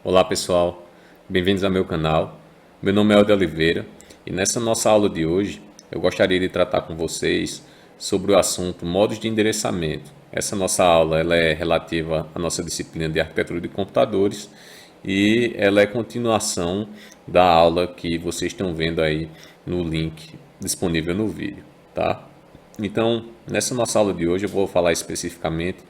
Olá pessoal, bem-vindos ao meu canal. Meu nome é Elder Oliveira e nessa nossa aula de hoje eu gostaria de tratar com vocês sobre o assunto modos de endereçamento. Essa nossa aula ela é relativa à nossa disciplina de arquitetura de computadores e ela é continuação da aula que vocês estão vendo aí no link disponível no vídeo, tá? Então, nessa nossa aula de hoje eu vou falar especificamente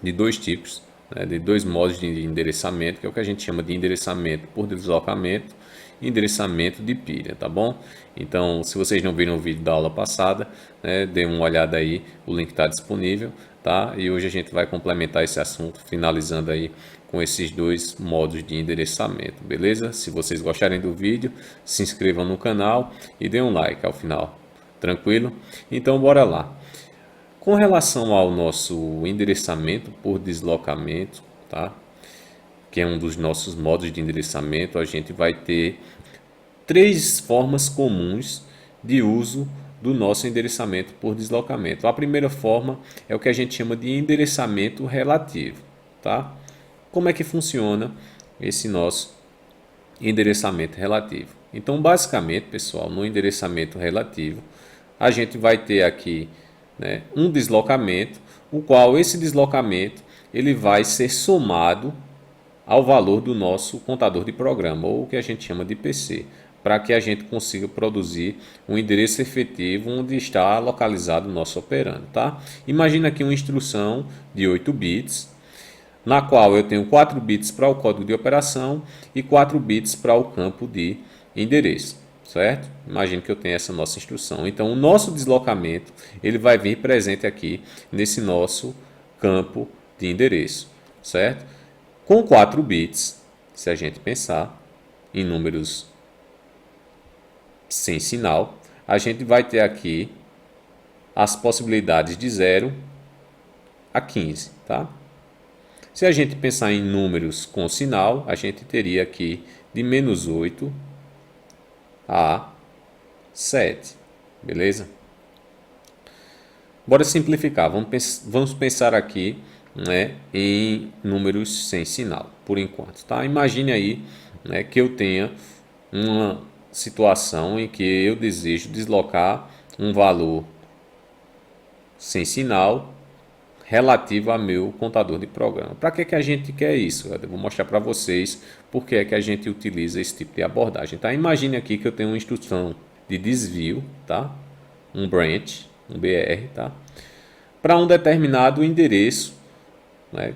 de dois tipos, né, de dois modos de endereçamento, que é o que a gente chama de endereçamento por deslocamento e endereçamento de pilha, tá bom? Então, se vocês não viram o vídeo da aula passada, né, dê uma olhada aí, o link está disponível, tá? E hoje a gente vai complementar esse assunto, finalizando aí com esses dois modos de endereçamento, beleza? Se vocês gostarem do vídeo, se inscrevam no canal e dê um like ao final, tranquilo? Então, bora lá. Com relação ao nosso endereçamento por deslocamento, tá? Que é um dos nossos modos de endereçamento, a gente vai ter três formas comuns de uso do nosso endereçamento por deslocamento. A primeira forma é o que a gente chama de endereçamento relativo, tá? Como é que funciona esse nosso endereçamento relativo? Então, basicamente, pessoal, no endereçamento relativo, a gente vai ter aqui, né, um deslocamento, o qual esse deslocamento ele vai ser somado ao valor do nosso contador de programa, ou o que a gente chama de PC, para que a gente consiga produzir um endereço efetivo onde está localizado o nosso operando, tá? Imagina aqui uma instrução de 8 bits, na qual eu tenho 4 bits para o código de operação e 4 bits para o campo de endereço, certo? Imagine que eu tenho essa nossa instrução. Então, o nosso deslocamento ele vai vir presente aqui nesse nosso campo de endereço, certo? Com 4 bits, se a gente pensar em números sem sinal, a gente vai ter aqui as possibilidades de 0 a 15, tá? Se a gente pensar em números com sinal, a gente teria aqui de menos 8 a 7, beleza? Bora simplificar, vamos pensar aqui, né, em números sem sinal, por enquanto, tá? Imagine aí, né, que eu tenha uma situação em que eu desejo deslocar um valor sem sinal relativo a meu contador de programa. Para que a gente quer isso? Eu vou mostrar para vocês por que é que a gente utiliza esse tipo de abordagem. Tá? Imagine aqui que eu tenho uma instrução de desvio, tá? Um branch, um BR, tá? Para um determinado endereço, né,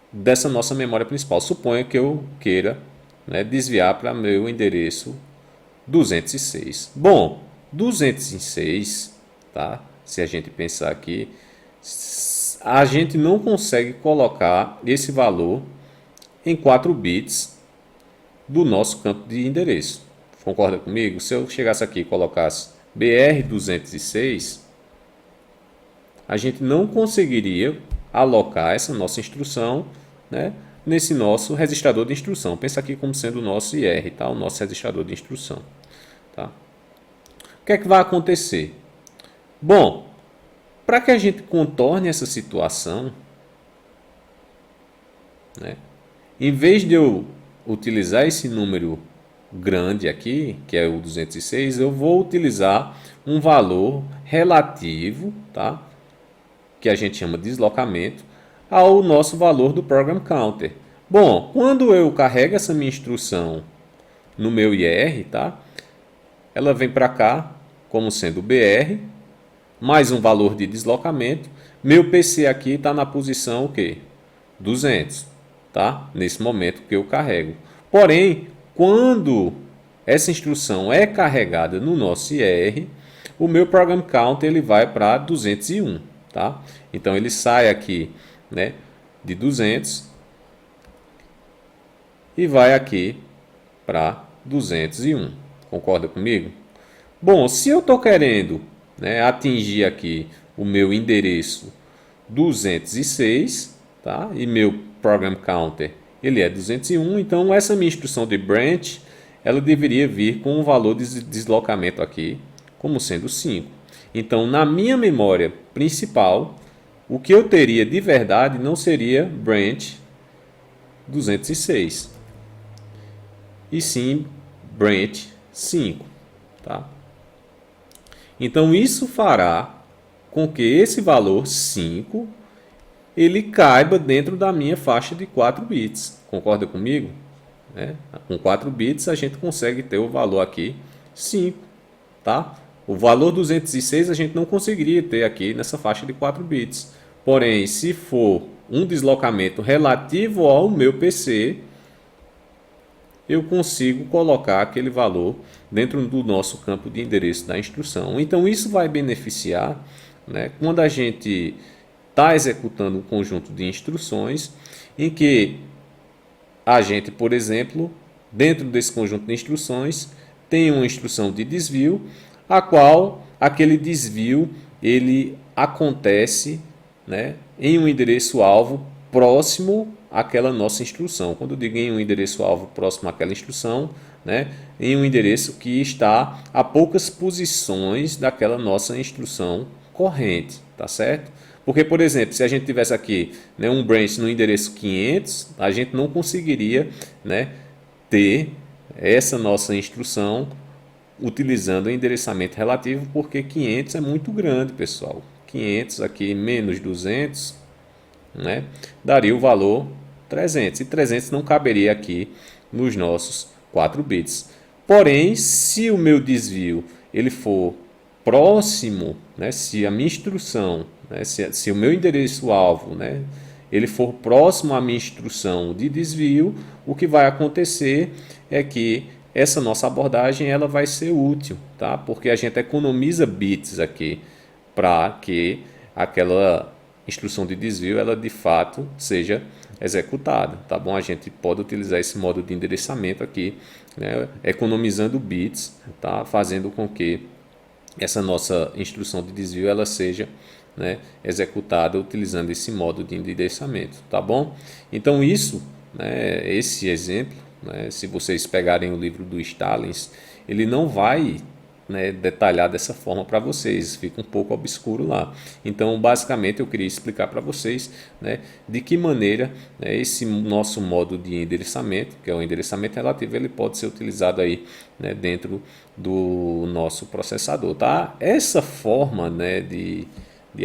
dessa nossa memória principal. Suponha que eu queira, né, desviar para meu endereço 206. Bom, 206, tá? Se a gente pensar aqui, a gente não consegue colocar esse valor em 4 bits do nosso campo de endereço. Concorda comigo? Se eu chegasse aqui e colocasse BR206, a gente não conseguiria alocar essa nossa instrução, né, nesse nosso registrador de instrução. Pensa aqui como sendo o nosso IR, tá? O nosso registrador de instrução. Tá? O que é que vai acontecer? Bom, para que a gente contorne essa situação, né, em vez de eu utilizar esse número grande aqui, que é o 206, eu vou utilizar um valor relativo, tá, que a gente chama de deslocamento, ao nosso valor do program counter. Bom, quando eu carrego essa minha instrução no meu IR, tá, ela vem para cá como sendo BR, mais um valor de deslocamento. Meu PC aqui está na posição o quê? 200, tá? Nesse momento que eu carrego. Porém, quando essa instrução é carregada no nosso IR, o meu program count ele vai para 201, tá? Então ele sai aqui, né, de 200 e vai aqui para 201. Concorda comigo? Bom, se eu estou querendo, né, atingir aqui o meu endereço 206, tá? E meu program counter ele é 201, então essa minha instrução de branch ela deveria vir com um valor de deslocamento aqui como sendo 5. Então, na minha memória principal, o que eu teria de verdade não seria branch 206, e sim branch 5, tá? Então isso fará com que esse valor 5 ele caiba dentro da minha faixa de 4 bits. Concorda comigo? Né? Com 4 bits a gente consegue ter o valor aqui 5, tá? O valor 206 a gente não conseguiria ter aqui nessa faixa de 4 bits. Porém, se for um deslocamento relativo ao meu PC, eu consigo colocar aquele valor dentro do nosso campo de endereço da instrução. Então isso vai beneficiar, né, quando a gente está executando um conjunto de instruções em que a gente, por exemplo, dentro desse conjunto de instruções, tem uma instrução de desvio, a qual aquele desvio ele acontece, né, em um endereço-alvo próximo àquela nossa instrução. Quando eu digo em um endereço-alvo próximo àquela instrução, né, em um endereço que está a poucas posições daquela nossa instrução corrente, tá certo? Porque, por exemplo, se a gente tivesse aqui, né, um branch no endereço 500, a gente não conseguiria, né, ter essa nossa instrução utilizando o endereçamento relativo, porque 500 é muito grande, pessoal. 500 aqui menos 200, né, daria o valor 300. E 300 não caberia aqui nos nossos 4 bits. Porém, se o meu desvio ele for próximo, né, se a minha instrução, né, se o meu endereço-alvo, né, ele for próximo à minha instrução de desvio, o que vai acontecer é que essa nossa abordagem ela vai ser útil, tá? Porque a gente economiza bits aqui para que aquela instrução de desvio ela de fato seja executada, tá bom? A gente pode utilizar esse modo de endereçamento aqui, né, economizando bits, tá? Fazendo com que essa nossa instrução de desvio ela seja, né, executada utilizando esse modo de endereçamento, tá bom? Então isso, né, esse exemplo, né, se vocês pegarem o livro do Stalins, ele não vai, né, detalhar dessa forma para vocês, fica um pouco obscuro lá. Então, basicamente, eu queria explicar para vocês, né, de que maneira, né, esse nosso modo de endereçamento, que é o endereçamento relativo, ele pode ser utilizado aí, né, dentro do nosso processador, tá? Essa forma, né, de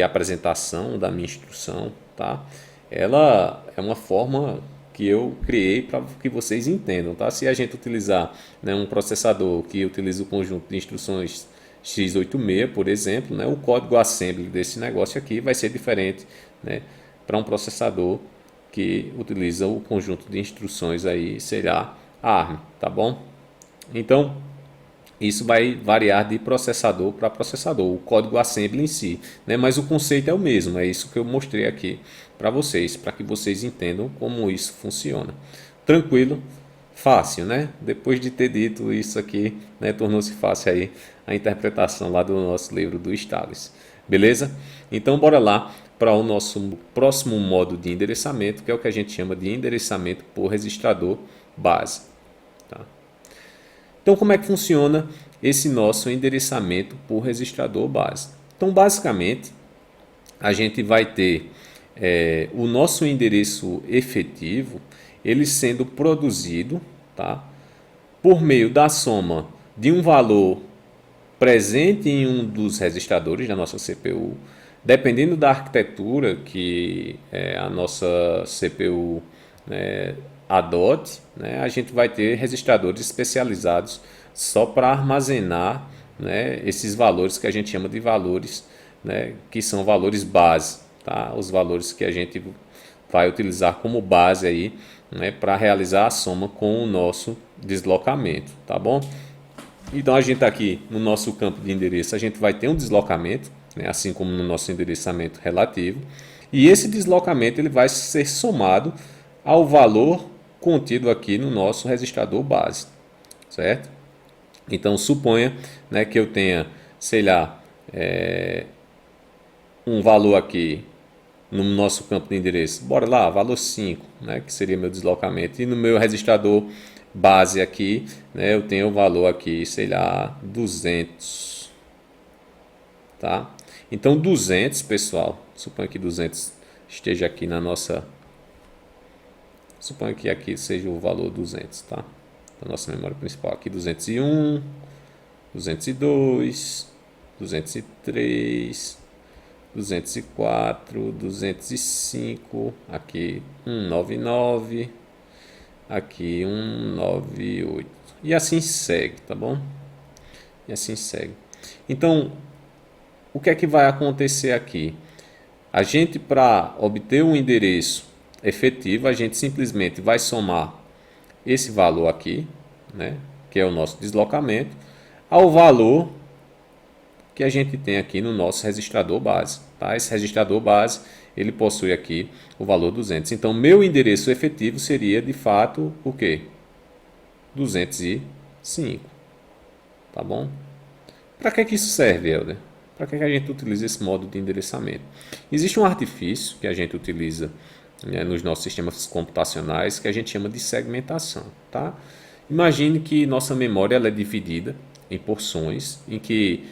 apresentação da minha instrução, tá? Ela é uma forma que eu criei para que vocês entendam, tá? Se a gente utilizar, né, um processador que utiliza o conjunto de instruções x86, por exemplo, né, o código assembly desse negócio aqui vai ser diferente, né, para um processador que utiliza o conjunto de instruções aí, será ARM, tá bom? Então, isso vai variar de processador para processador, o código assembly em si, né? Mas o conceito é o mesmo, é isso que eu mostrei aqui para que vocês entendam como isso funciona. Tranquilo? Fácil, né? Depois de ter dito isso aqui, né, tornou-se fácil aí a interpretação lá do nosso livro do Stalins. Beleza? Então bora lá para o nosso próximo modo de endereçamento, que é o que a gente chama de endereçamento por registrador base. Tá? Então, como é que funciona esse nosso endereçamento por registrador base? Então, basicamente, a gente vai ter o nosso endereço efetivo, ele sendo produzido, tá, por meio da soma de um valor presente em um dos registradores da nossa CPU, dependendo da arquitetura que a nossa CPU, né, adote, né, a gente vai ter registradores especializados só para armazenar, né, esses valores que a gente chama de valores, né, que são valores base, tá? Os valores que a gente vai utilizar como base aí, né, para realizar a soma com o nosso deslocamento, tá bom? Então a gente tá aqui no nosso campo de endereço, a gente vai ter um deslocamento, né, assim como no nosso endereçamento relativo, e esse deslocamento ele vai ser somado ao valor contido aqui no nosso registrador base, certo? Então suponha, né, que eu tenha, sei lá, um valor aqui no nosso campo de endereço, bora lá, valor 5, né, que seria meu deslocamento, e no meu registrador base aqui, né, eu tenho o valor aqui, sei lá, 200, tá? Então 200, pessoal, suponha que 200 esteja aqui na nossa Suponho que aqui seja o valor 200, tá? Da nossa memória principal. Aqui 201, 202, 203, 204, 205, aqui 199, aqui 198. E assim segue, tá bom? E assim segue. Então, o que é que vai acontecer aqui? A gente, para obter um endereço efetivo, a gente simplesmente vai somar esse valor aqui, né, que é o nosso deslocamento, ao valor que a gente tem aqui no nosso registrador base. Tá? Esse registrador base, ele possui aqui o valor 200. Então, meu endereço efetivo seria, de fato, o quê? 205. Tá bom? Para que isso serve, Helder? Para que a gente utiliza esse modo de endereçamento? Existe um artifício que a gente utiliza, né, nos nossos sistemas computacionais, que a gente chama de segmentação. Tá? Imagine que nossa memória ela é dividida em porções, em que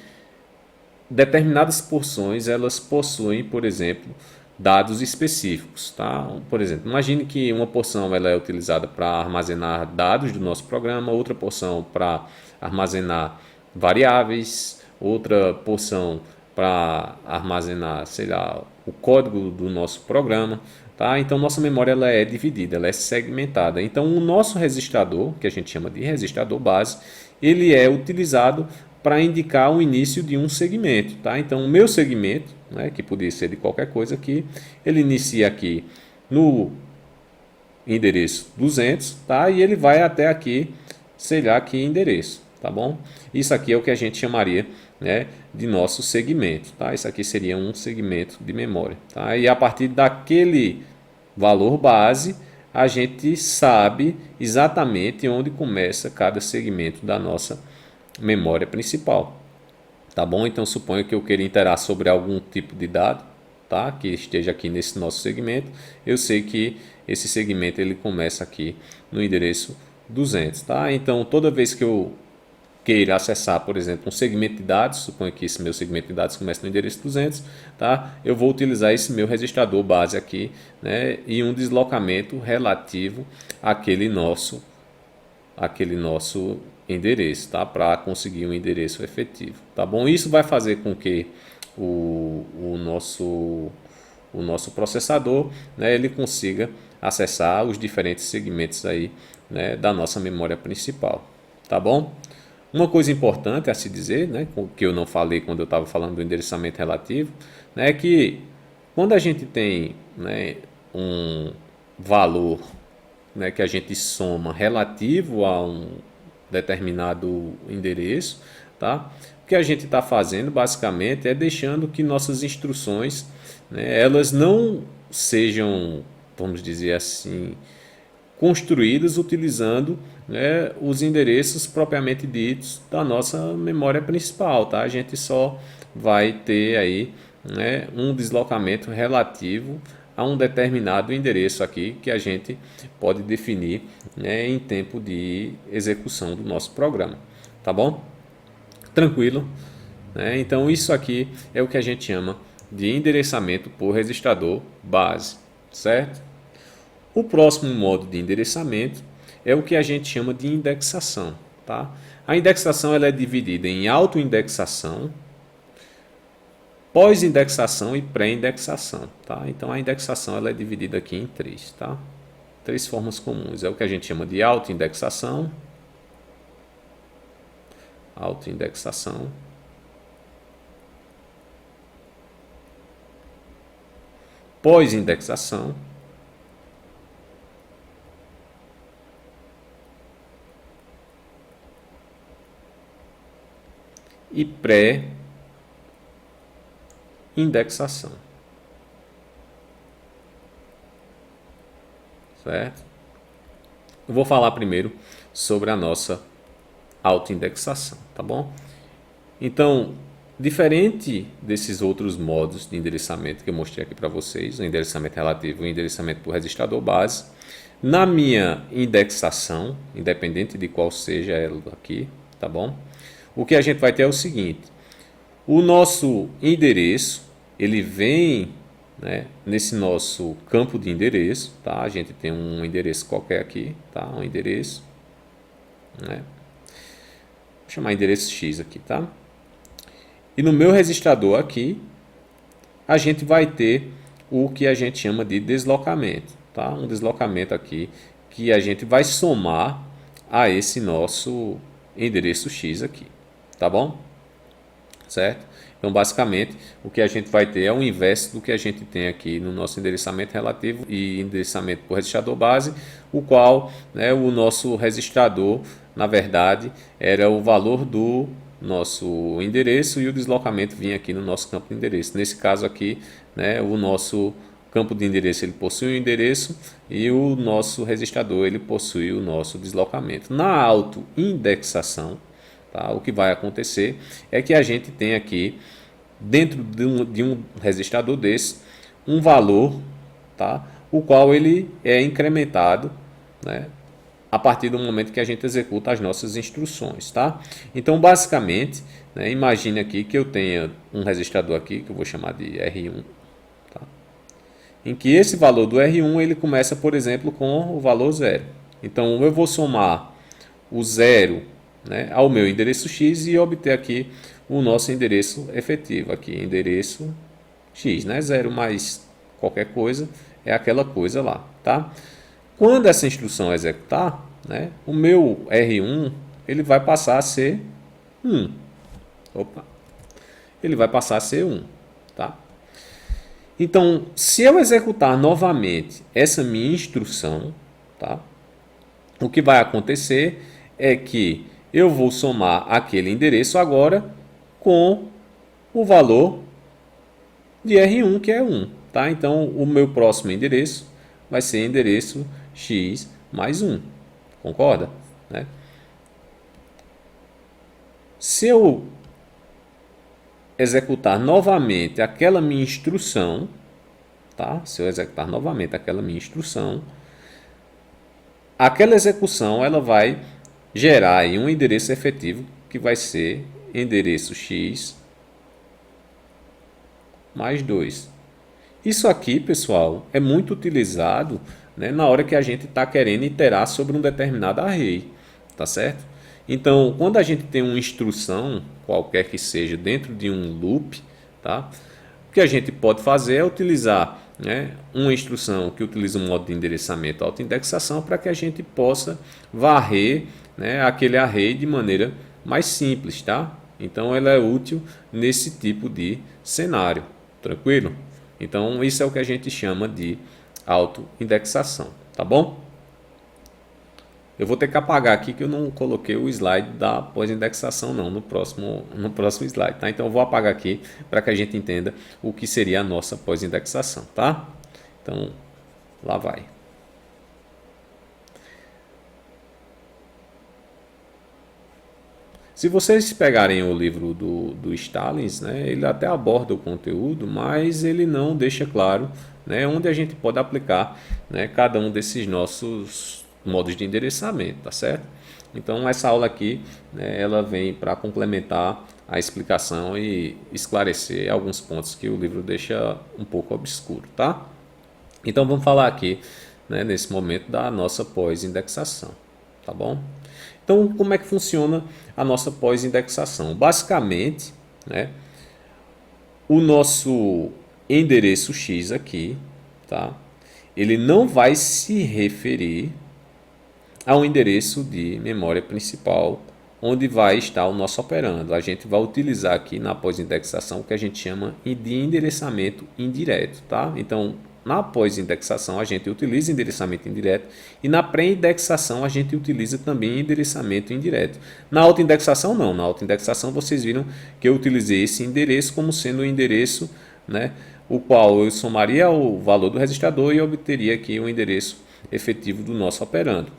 determinadas porções elas possuem, por exemplo, dados específicos, tá? Por exemplo, imagine que uma porção ela é utilizada para armazenar dados do nosso programa, outra porção para armazenar variáveis, outra porção para armazenar, sei lá, o código do nosso programa, tá? Então nossa memória ela é dividida, ela é segmentada. Então o nosso registrador, que a gente chama de registrador base, ele é utilizado para indicar o início de um segmento, tá? Então o meu segmento, né, que poderia ser de qualquer coisa aqui, ele inicia aqui no endereço 200, tá? E ele vai até aqui, sei lá que endereço, tá bom? Isso aqui é o que a gente chamaria, né, de nosso segmento, tá? Isso aqui seria um segmento de memória, tá? E a partir daquele valor base, a gente sabe exatamente onde começa cada segmento da nossa memória principal, tá bom? Então suponho que eu queira interar sobre algum tipo de dado, tá? Que esteja aqui nesse nosso segmento. Eu sei que esse segmento ele começa aqui no endereço 200, tá? Então toda vez que eu queira acessar, por exemplo, um segmento de dados, suponho que esse meu segmento de dados começa no endereço 200, tá? Eu vou utilizar esse meu registrador base aqui, né? E um deslocamento relativo àquele nosso endereço, tá? Para conseguir um endereço efetivo, tá bom? Isso vai fazer com que o nosso processador, né, ele consiga acessar os diferentes segmentos aí, né, da nossa memória principal, tá bom? Uma coisa importante a se dizer, né, que eu não falei quando eu estava falando do endereçamento relativo, né, é que quando a gente tem, né, um valor, né, que a gente soma relativo a um determinado endereço, tá? O que a gente está fazendo basicamente é deixando que nossas instruções, né, elas não sejam, vamos dizer assim, construídas utilizando, né, os endereços propriamente ditos da nossa memória principal, tá? A gente só vai ter aí, né, um deslocamento relativo a um determinado endereço aqui que a gente pode definir, né, em tempo de execução do nosso programa, tá bom? Tranquilo, né? Então isso aqui é o que a gente chama de endereçamento por registrador base, certo? O próximo modo de endereçamento é o que a gente chama de indexação, tá? A indexação ela é dividida em autoindexação, pós-indexação e pré-indexação, tá? Então a indexação ela é dividida aqui em três, tá? Três formas comuns. É o que a gente chama de autoindexação, pós-indexação e pré-indexação, certo? Eu vou falar primeiro sobre a nossa autoindexação, tá bom? Então, diferente desses outros modos de endereçamento que eu mostrei aqui para vocês, o endereçamento relativo e o endereçamento por registrador base, na minha indexação, independente de qual seja ela aqui, tá bom? O que a gente vai ter é o seguinte: o nosso endereço ele vem, né, nesse nosso campo de endereço, tá? A gente tem um endereço qualquer aqui, tá? Um endereço, né? Vou chamar endereço X aqui, tá? E no meu registrador aqui, a gente vai ter o que a gente chama de deslocamento, tá? Um deslocamento aqui que a gente vai somar a esse nosso endereço X aqui, tá bom? Certo? Então, basicamente, o que a gente vai ter é o inverso do que a gente tem aqui no nosso endereçamento relativo e endereçamento por registrador base, o qual, né, o nosso registrador, na verdade, era o valor do nosso endereço e o deslocamento vinha aqui no nosso campo de endereço. Nesse caso aqui, né, o nosso campo de endereço ele possui o endereço e o nosso registrador ele possui o nosso deslocamento. Na autoindexação, tá, o que vai acontecer é que a gente tem aqui, dentro de um registrador desse, um valor, tá, o qual ele é incrementado, né, a partir do momento que a gente executa as nossas instruções, tá? Então, basicamente, né, imagine aqui que eu tenha um registrador aqui, que eu vou chamar de R1, tá? Em que esse valor do R1 ele começa, por exemplo, com o valor 0. Então, eu vou somar o 0, né, ao meu endereço X e obter aqui o nosso endereço efetivo. Aqui, endereço X, né? 0 mais qualquer coisa é aquela coisa lá, tá? Quando essa instrução executar, né, o meu R1 ele vai passar a ser 1. Opa. Ele vai passar a ser 1, tá? Então, se eu executar novamente essa minha instrução, tá? O que vai acontecer é que eu vou somar aquele endereço agora com o valor de R1, que é 1, tá? Então, o meu próximo endereço vai ser endereço X mais 1. Concorda? Né? Se eu executar novamente aquela minha instrução, tá? Se eu executar novamente aquela minha instrução, aquela execução ela vai gerar aí um endereço efetivo que vai ser endereço X mais 2. Isso aqui, pessoal, é muito utilizado, né, na hora que a gente está querendo iterar sobre um determinado array, tá certo? Então, quando a gente tem uma instrução, qualquer que seja, dentro de um loop, tá? O que a gente pode fazer é utilizar, né, uma instrução que utiliza um modo de endereçamento autoindexação para que a gente possa varrer, né, aquele array de maneira mais simples, tá? Então, ela é útil nesse tipo de cenário, tranquilo? Então, isso é o que a gente chama de autoindexação, tá bom? Eu vou ter que apagar aqui que eu não coloquei o slide da pós-indexação não, no próximo slide, tá? Então, eu vou apagar aqui para que a gente entenda o que seria a nossa pós-indexação, tá? Então, lá vai. Se vocês pegarem o livro do Stalins, né, ele até aborda o conteúdo, mas ele não deixa claro, né, onde a gente pode aplicar, né, cada um desses nossos modos de endereçamento, tá certo? Então essa aula aqui, né, ela vem para complementar a explicação e esclarecer alguns pontos que o livro deixa um pouco obscuro, tá? Então vamos falar aqui, né, nesse momento da nossa pós-indexação, tá bom? Então, como é que funciona a nossa pós-indexação? Basicamente, né, o nosso endereço X aqui, tá, ele não vai se referir ao endereço de memória principal, onde vai estar o nosso operando. A gente vai utilizar aqui na pós-indexação o que a gente chama de endereçamento indireto, tá? Então, na pós-indexação a gente utiliza endereçamento indireto e na pré-indexação a gente utiliza também endereçamento indireto. Na autoindexação não, na autoindexação vocês viram que eu utilizei esse endereço como sendo o endereço, né, o qual eu somaria o valor do registrador e obteria aqui o endereço efetivo do nosso operando.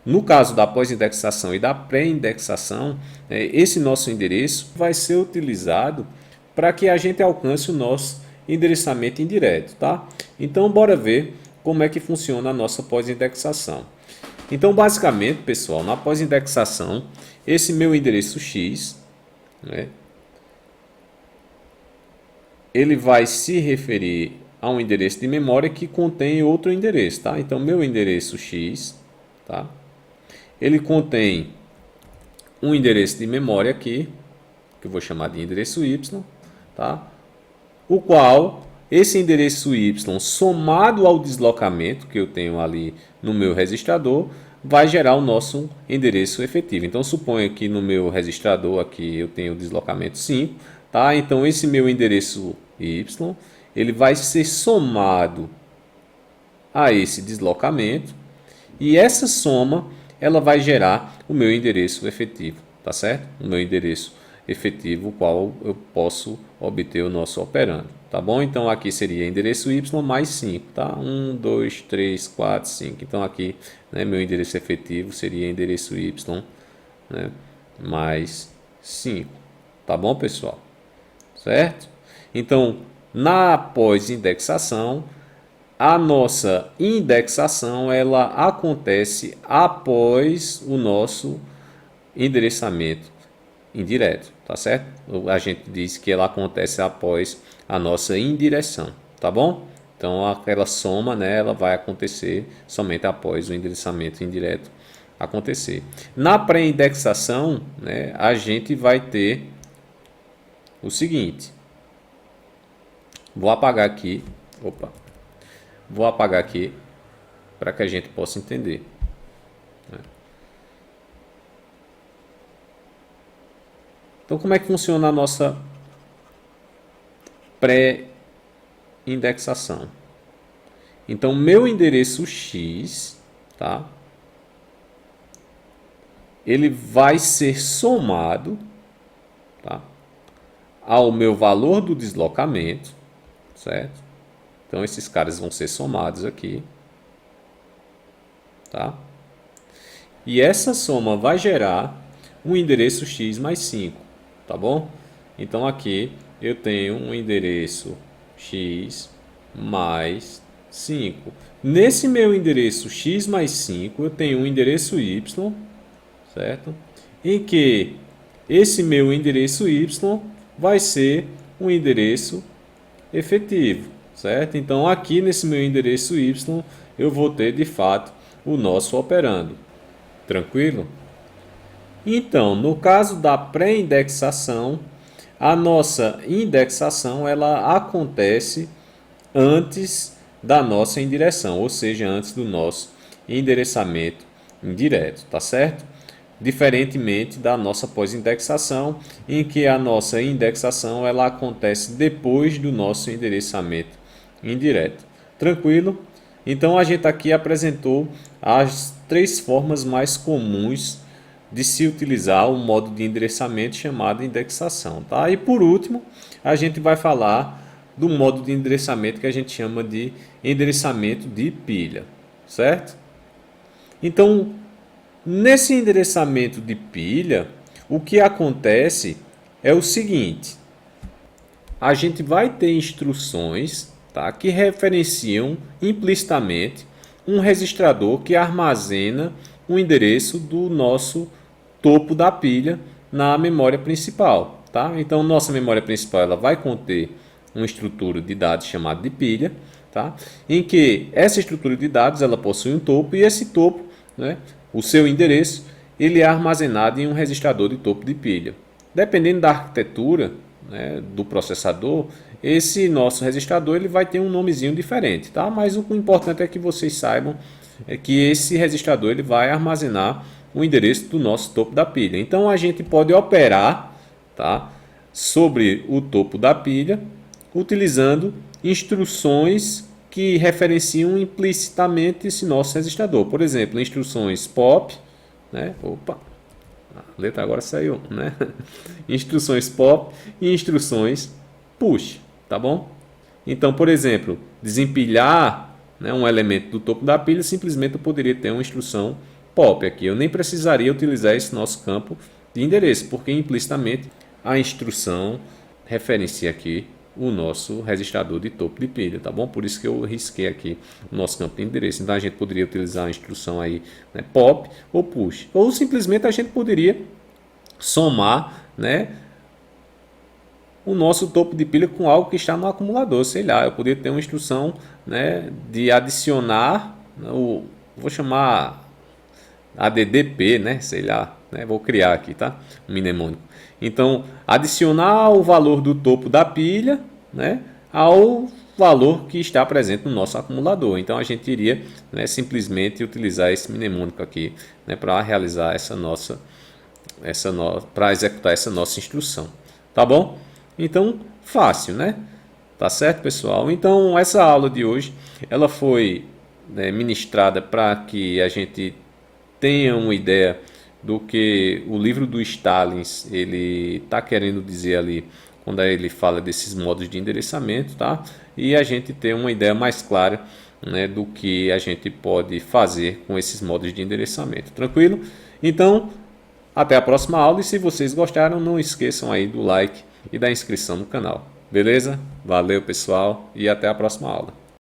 No caso da pós-indexação e da pré-indexação, esse nosso endereço vai ser utilizado para que a gente alcance o nosso endereçamento indireto, tá? Então, bora ver como é que funciona a nossa pós-indexação. Então, basicamente, pessoal, na pós-indexação, esse meu endereço X, né, ele vai se referir a um endereço de memória que contém outro endereço, tá? Então, meu endereço X, tá? Ele contém um endereço de memória aqui, que eu vou chamar de endereço Y, tá? O qual esse endereço Y somado ao deslocamento que eu tenho ali no meu registrador vai gerar o nosso endereço efetivo. Então suponha que no meu registrador aqui eu tenho o deslocamento 5, tá? Então esse meu endereço Y, ele vai ser somado a esse deslocamento e essa soma ela vai gerar o meu endereço efetivo, tá certo? O meu endereço efetivo, o qual eu posso obter o nosso operando, tá bom? Então aqui seria endereço Y mais 5, tá? 1, 2, 3, 4, 5. Então aqui, né, meu endereço efetivo seria endereço Y, né, mais 5, tá bom, pessoal? Certo? Então, na pós-indexação, a nossa indexação ela acontece após o nosso endereçamento indireto, tá certo? A gente diz que ela acontece após a nossa indireção, tá bom? Então aquela soma, né, ela vai acontecer somente após o endereçamento indireto acontecer. Na pré-indexação, né, a gente vai ter o seguinte. Vou apagar aqui. Opa. Vou apagar aqui para que a gente possa entender. Então, como é que funciona a nossa pré-indexação? Então, meu endereço X, tá? Ele vai ser somado, tá, ao meu valor do deslocamento, certo? Então, esses caras vão ser somados aqui, tá? E essa soma vai gerar um endereço X mais 5, tá bom? Então, aqui eu tenho um endereço X mais 5. Nesse meu endereço X mais 5, eu tenho um endereço Y, certo? Em que esse meu endereço Y vai ser um endereço efetivo, certo? Então aqui nesse meu endereço Y eu vou ter de fato o nosso operando. Tranquilo? Então, no caso da pré-indexação, a nossa indexação ela acontece antes da nossa indireção, ou seja, antes do nosso endereçamento indireto, tá certo? Diferentemente da nossa pós-indexação, em que a nossa indexação ela acontece depois do nosso endereçamento indireto. Tranquilo? Então a gente aqui apresentou as três formas mais comuns de se utilizar o modo de endereçamento chamado indexação, tá? E por último, a gente vai falar do modo de endereçamento que a gente chama de endereçamento de pilha, certo? Então, nesse endereçamento de pilha, o que acontece é o seguinte: a gente vai ter instruções, tá, que referenciam implicitamente um registrador que armazena o endereço do nosso topo da pilha na memória principal, tá? Então, nossa memória principal ela vai conter uma estrutura de dados chamada de pilha, tá? Em que essa estrutura de dados ela possui um topo e esse topo, né, o seu endereço, ele é armazenado em um registrador de topo de pilha. Dependendo da arquitetura, né, do processador, esse nosso registrador ele vai ter um nomezinho diferente, tá? Mas o importante é que vocês saibam que esse registrador ele vai armazenar o endereço do nosso topo da pilha. Então a gente pode operar, tá, sobre o topo da pilha utilizando instruções que referenciam implicitamente esse nosso registrador. Por exemplo, instruções pop, né? Opa, a letra agora saiu, né? Instruções pop e instruções push, tá bom? Então, por exemplo, desempilhar, né, um elemento do topo da pilha, simplesmente eu poderia ter uma instrução pop aqui. Eu nem precisaria utilizar esse nosso campo de endereço, porque implicitamente a instrução referencia aqui o nosso registrador de topo de pilha, tá bom? Por isso que eu risquei aqui o nosso campo de endereço. Então a gente poderia utilizar a instrução aí, né, pop ou push, ou simplesmente a gente poderia somar, né, o nosso topo de pilha com algo que está no acumulador. Sei lá, eu poderia ter uma instrução, né, de adicionar, vou chamar ADDP, né, sei lá, né, vou criar aqui, tá? Um mnemônico. Então, adicionar o valor do topo da pilha, né, ao valor que está presente no nosso acumulador. Então, a gente iria, né, simplesmente utilizar esse mnemônico aqui, né, para realizar para executar essa nossa instrução. Tá bom? Então, fácil, né? Tá certo, pessoal? Então, essa aula de hoje, ela foi, né, ministrada para que a gente tenha uma ideia do que o livro do Stalin ele está querendo dizer ali quando ele fala desses modos de endereçamento, tá? E a gente ter uma ideia mais clara, né, do que a gente pode fazer com esses modos de endereçamento. Tranquilo? Então, até a próxima aula e se vocês gostaram, não esqueçam aí do like e da inscrição no canal. Beleza? Valeu, pessoal, e até a próxima aula.